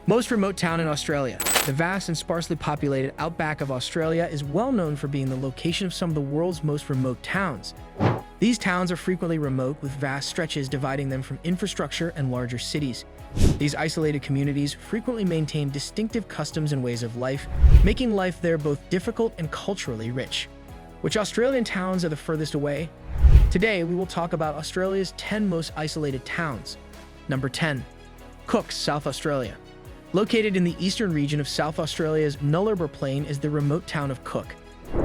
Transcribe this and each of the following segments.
Most remote town in Australia. The vast and sparsely populated outback of Australia is well known for being the location of some of the world's most remote towns. These towns are frequently remote, with vast stretches dividing them from infrastructure and larger cities. These isolated communities frequently maintain distinctive customs and ways of life, making life there both difficult and culturally rich. Which Australian towns are the furthest away? Today, we will talk about Australia's 10 most isolated towns. Number 10. Cook, South Australia. Located in the eastern region of South Australia's Nullarbor Plain is the remote town of Cook.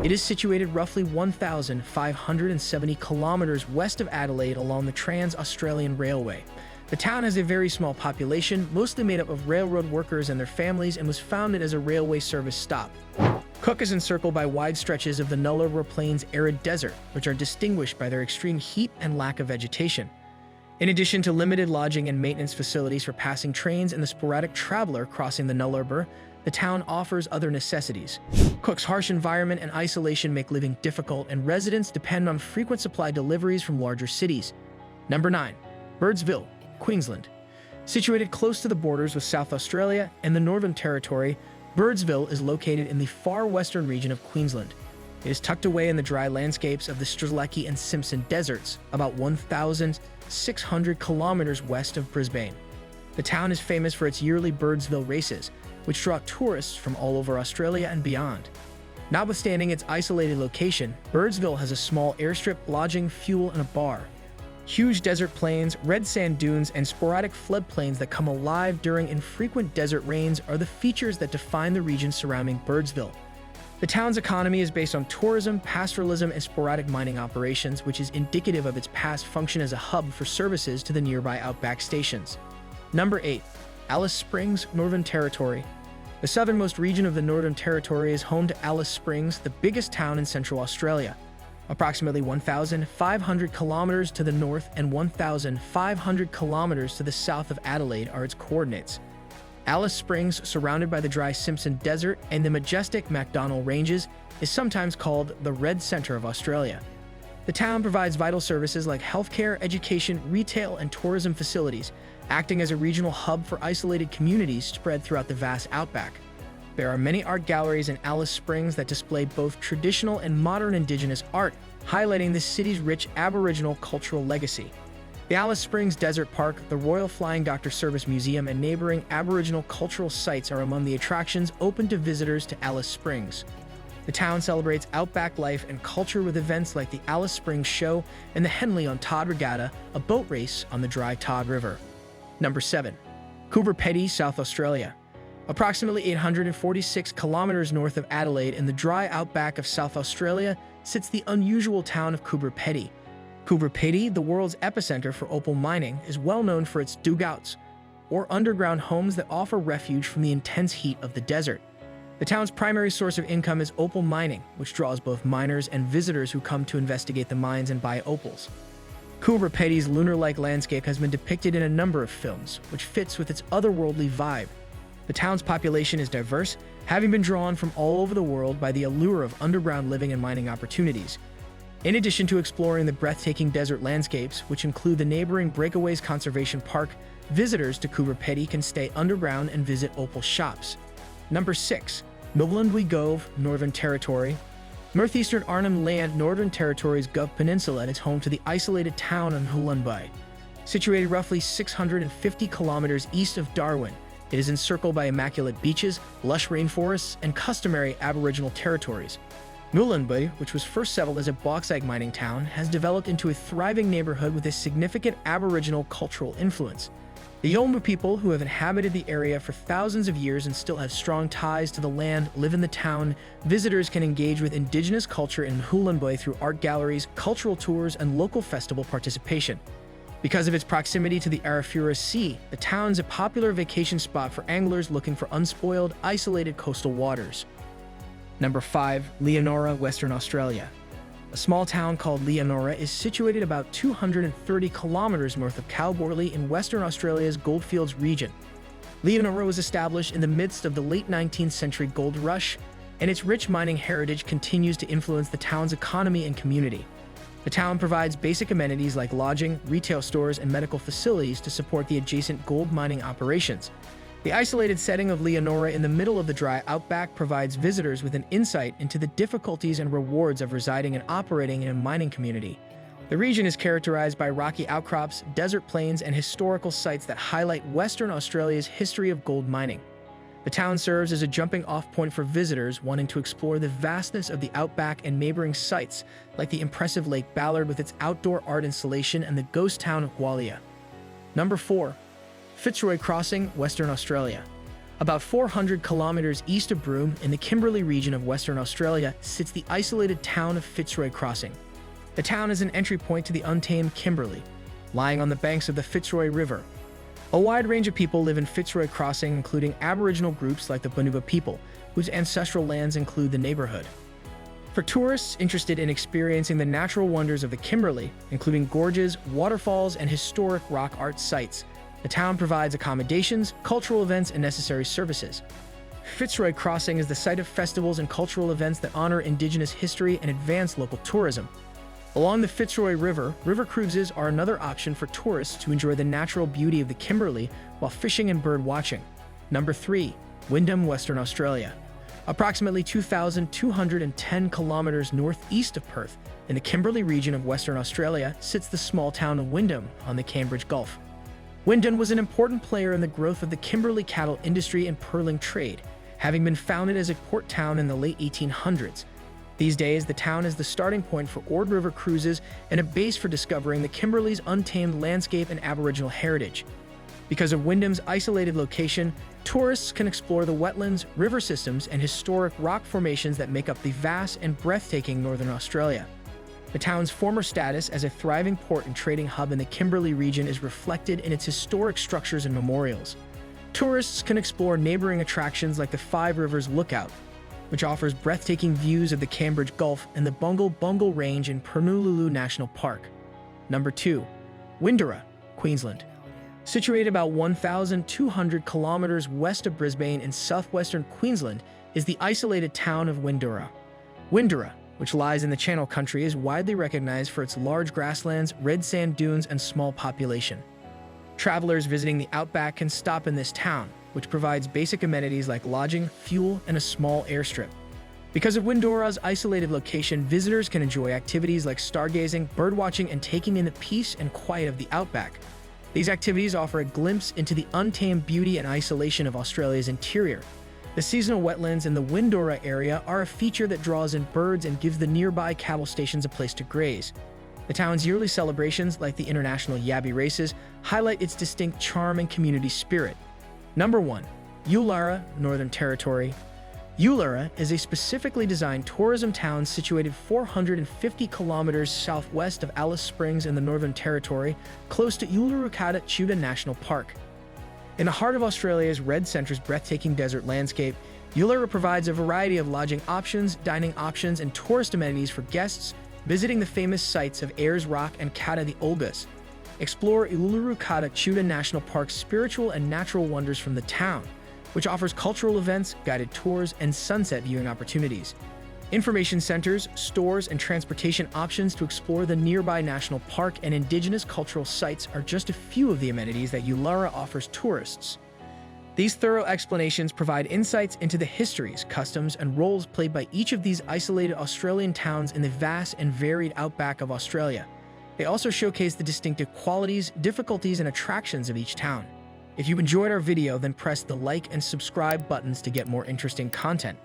It is situated roughly 1,570 kilometers west of Adelaide along the Trans-Australian Railway. The town has a very small population, mostly made up of railroad workers and their families, and was founded as a railway service stop. Cook is encircled by wide stretches of the Nullarbor Plain's arid desert, which are distinguished by their extreme heat and lack of vegetation. In addition to limited lodging and maintenance facilities for passing trains and the sporadic traveler crossing the Nullarbor, the town offers other necessities. Cook's harsh environment and isolation make living difficult, and residents depend on frequent supply deliveries from larger cities. Number 9. Birdsville, Queensland. Situated close to the borders with South Australia and the Northern Territory, Birdsville is located in the far western region of Queensland. It is tucked away in the dry landscapes of the Strzelecki and Simpson deserts, about 1,600 kilometers west of Brisbane. The town is famous for its yearly Birdsville races, which draw tourists from all over Australia and beyond. Notwithstanding its isolated location, Birdsville has a small airstrip, lodging, fuel, and a bar. Huge desert plains, red sand dunes, and sporadic floodplains that come alive during infrequent desert rains are the features that define the region surrounding Birdsville. The town's economy is based on tourism, pastoralism, and sporadic mining operations, which is indicative of its past function as a hub for services to the nearby Outback stations. Number 8. Alice Springs, Northern Territory. The southernmost region of the Northern Territory is home to Alice Springs, the biggest town in Central Australia. Approximately 1,500 kilometers to the north and 1,500 kilometers to the south of Adelaide are its coordinates. Alice Springs, surrounded by the dry Simpson Desert and the majestic MacDonnell Ranges, is sometimes called the Red Centre of Australia. The town provides vital services like healthcare, education, retail, and tourism facilities, acting as a regional hub for isolated communities spread throughout the vast outback. There are many art galleries in Alice Springs that display both traditional and modern Indigenous art, highlighting the city's rich Aboriginal cultural legacy. The Alice Springs Desert Park, the Royal Flying Doctor Service Museum, and neighboring Aboriginal cultural sites are among the attractions open to visitors to Alice Springs. The town celebrates outback life and culture with events like the Alice Springs Show and the Henley on Todd Regatta, a boat race on the dry Todd River. Number 7. Coober Pedy, South Australia. Approximately 846 kilometers north of Adelaide in the dry outback of South Australia sits the unusual town of Coober Pedy. Coober Pedy, the world's epicenter for opal mining, is well known for its dugouts, or underground homes that offer refuge from the intense heat of the desert. The town's primary source of income is opal mining, which draws both miners and visitors who come to investigate the mines and buy opals. Coober Pedy's lunar-like landscape has been depicted in a number of films, which fits with its otherworldly vibe. The town's population is diverse, having been drawn from all over the world by the allure of underground living and mining opportunities. In addition to exploring the breathtaking desert landscapes, which include the neighboring Breakaways Conservation Park, visitors to Coober Pedy can stay underground and visit opal shops. Number 6. Noodling Cove, Northern Territory. Northeastern Arnhem Land, Northern Territory's Gove Peninsula, is home to the isolated town of Noodling. Situated roughly 650 kilometers east of Darwin, it is encircled by immaculate beaches, lush rainforests, and customary Aboriginal territories. Noodling, which was first settled as a bauxite mining town, has developed into a thriving neighborhood with a significant Aboriginal cultural influence. The Yolngu people, who have inhabited the area for thousands of years and still have strong ties to the land, live in the town. Visitors can engage with Indigenous culture in Noodling through art galleries, cultural tours, and local festival participation. Because of its proximity to the Arafura Sea, the town is a popular vacation spot for anglers looking for unspoiled, isolated coastal waters. Number 5. Leonora, Western Australia. A small town called Leonora is situated about 230 kilometers north of Kalgoorlie in Western Australia's Goldfields region. Leonora was established in the midst of the late 19th century gold rush, and its rich mining heritage continues to influence the town's economy and community. The town provides basic amenities like lodging, retail stores, and medical facilities to support the adjacent gold mining operations. The isolated setting of Leonora in the middle of the dry outback provides visitors with an insight into the difficulties and rewards of residing and operating in a mining community. The region is characterized by rocky outcrops, desert plains, and historical sites that highlight Western Australia's history of gold mining. The town serves as a jumping-off point for visitors wanting to explore the vastness of the outback and neighboring sites, like the impressive Lake Ballard with its outdoor art installation and the ghost town of Gwalia. Number 4. Fitzroy Crossing, Western Australia. About 400 kilometers east of Broome, in the Kimberley region of Western Australia, sits the isolated town of Fitzroy Crossing. The town is an entry point to the untamed Kimberley, lying on the banks of the Fitzroy River. A wide range of people live in Fitzroy Crossing, including Aboriginal groups like the Bunuba people, whose ancestral lands include the neighborhood. For tourists interested in experiencing the natural wonders of the Kimberley, including gorges, waterfalls, and historic rock art sites, the town provides accommodations, cultural events, and necessary services. Fitzroy Crossing is the site of festivals and cultural events that honor Indigenous history and advance local tourism. Along the Fitzroy River, river cruises are another option for tourists to enjoy the natural beauty of the Kimberley while fishing and bird watching. Number 3. Wyndham, Western Australia. Approximately 2,210 kilometers northeast of Perth, in the Kimberley region of Western Australia, sits the small town of Wyndham on the Cambridge Gulf. Wyndham was an important player in the growth of the Kimberley cattle industry and pearling trade, having been founded as a port town in the late 1800s. These days, the town is the starting point for Ord River cruises and a base for discovering the Kimberley's untamed landscape and Aboriginal heritage. Because of Wyndham's isolated location, tourists can explore the wetlands, river systems, and historic rock formations that make up the vast and breathtaking Northern Australia. The town's former status as a thriving port and trading hub in the Kimberley region is reflected in its historic structures and memorials. Tourists can explore neighboring attractions like the Five Rivers Lookout, which offers breathtaking views of the Cambridge Gulf and the Bungle Bungle Range in Pernululu National Park. Number 2. Windurra, Queensland. Situated about 1,200 kilometers west of Brisbane in southwestern Queensland, is the isolated town of Windurra. Windurra, which lies in the Channel Country, is widely recognized for its large grasslands, red sand dunes, and small population. Travelers visiting the outback can stop in this town, which provides basic amenities like lodging, fuel, and a small airstrip. Because of Windurra's isolated location, visitors can enjoy activities like stargazing, birdwatching, and taking in the peace and quiet of the outback. These activities offer a glimpse into the untamed beauty and isolation of Australia's interior. The seasonal wetlands in the Windurra area are a feature that draws in birds and gives the nearby cattle stations a place to graze. The town's yearly celebrations, like the International Yabby Races, highlight its distinct charm and community spirit. Number 1. Ularra, Northern Territory. Ularra is a specifically designed tourism town situated 450 kilometers southwest of Alice Springs in the Northern Territory, close to Uluru-Kata-Chuda National Park. In the heart of Australia's Red Centre's breathtaking desert landscape, Ularra provides a variety of lodging options, dining options, and tourist amenities for guests visiting the famous sites of Ayers Rock and Kata the Olgas. Explore Uluru-Kata-Chuda National Park's spiritual and natural wonders from the town, which offers cultural events, guided tours, and sunset viewing opportunities. Information centers, stores, and transportation options to explore the nearby national park and Indigenous cultural sites are just a few of the amenities that Ularra offers tourists. These thorough explanations provide insights into the histories, customs, and roles played by each of these isolated Australian towns in the vast and varied outback of Australia. They also showcase the distinctive qualities, difficulties, and attractions of each town. If you enjoyed our video, then press the like and subscribe buttons to get more interesting content.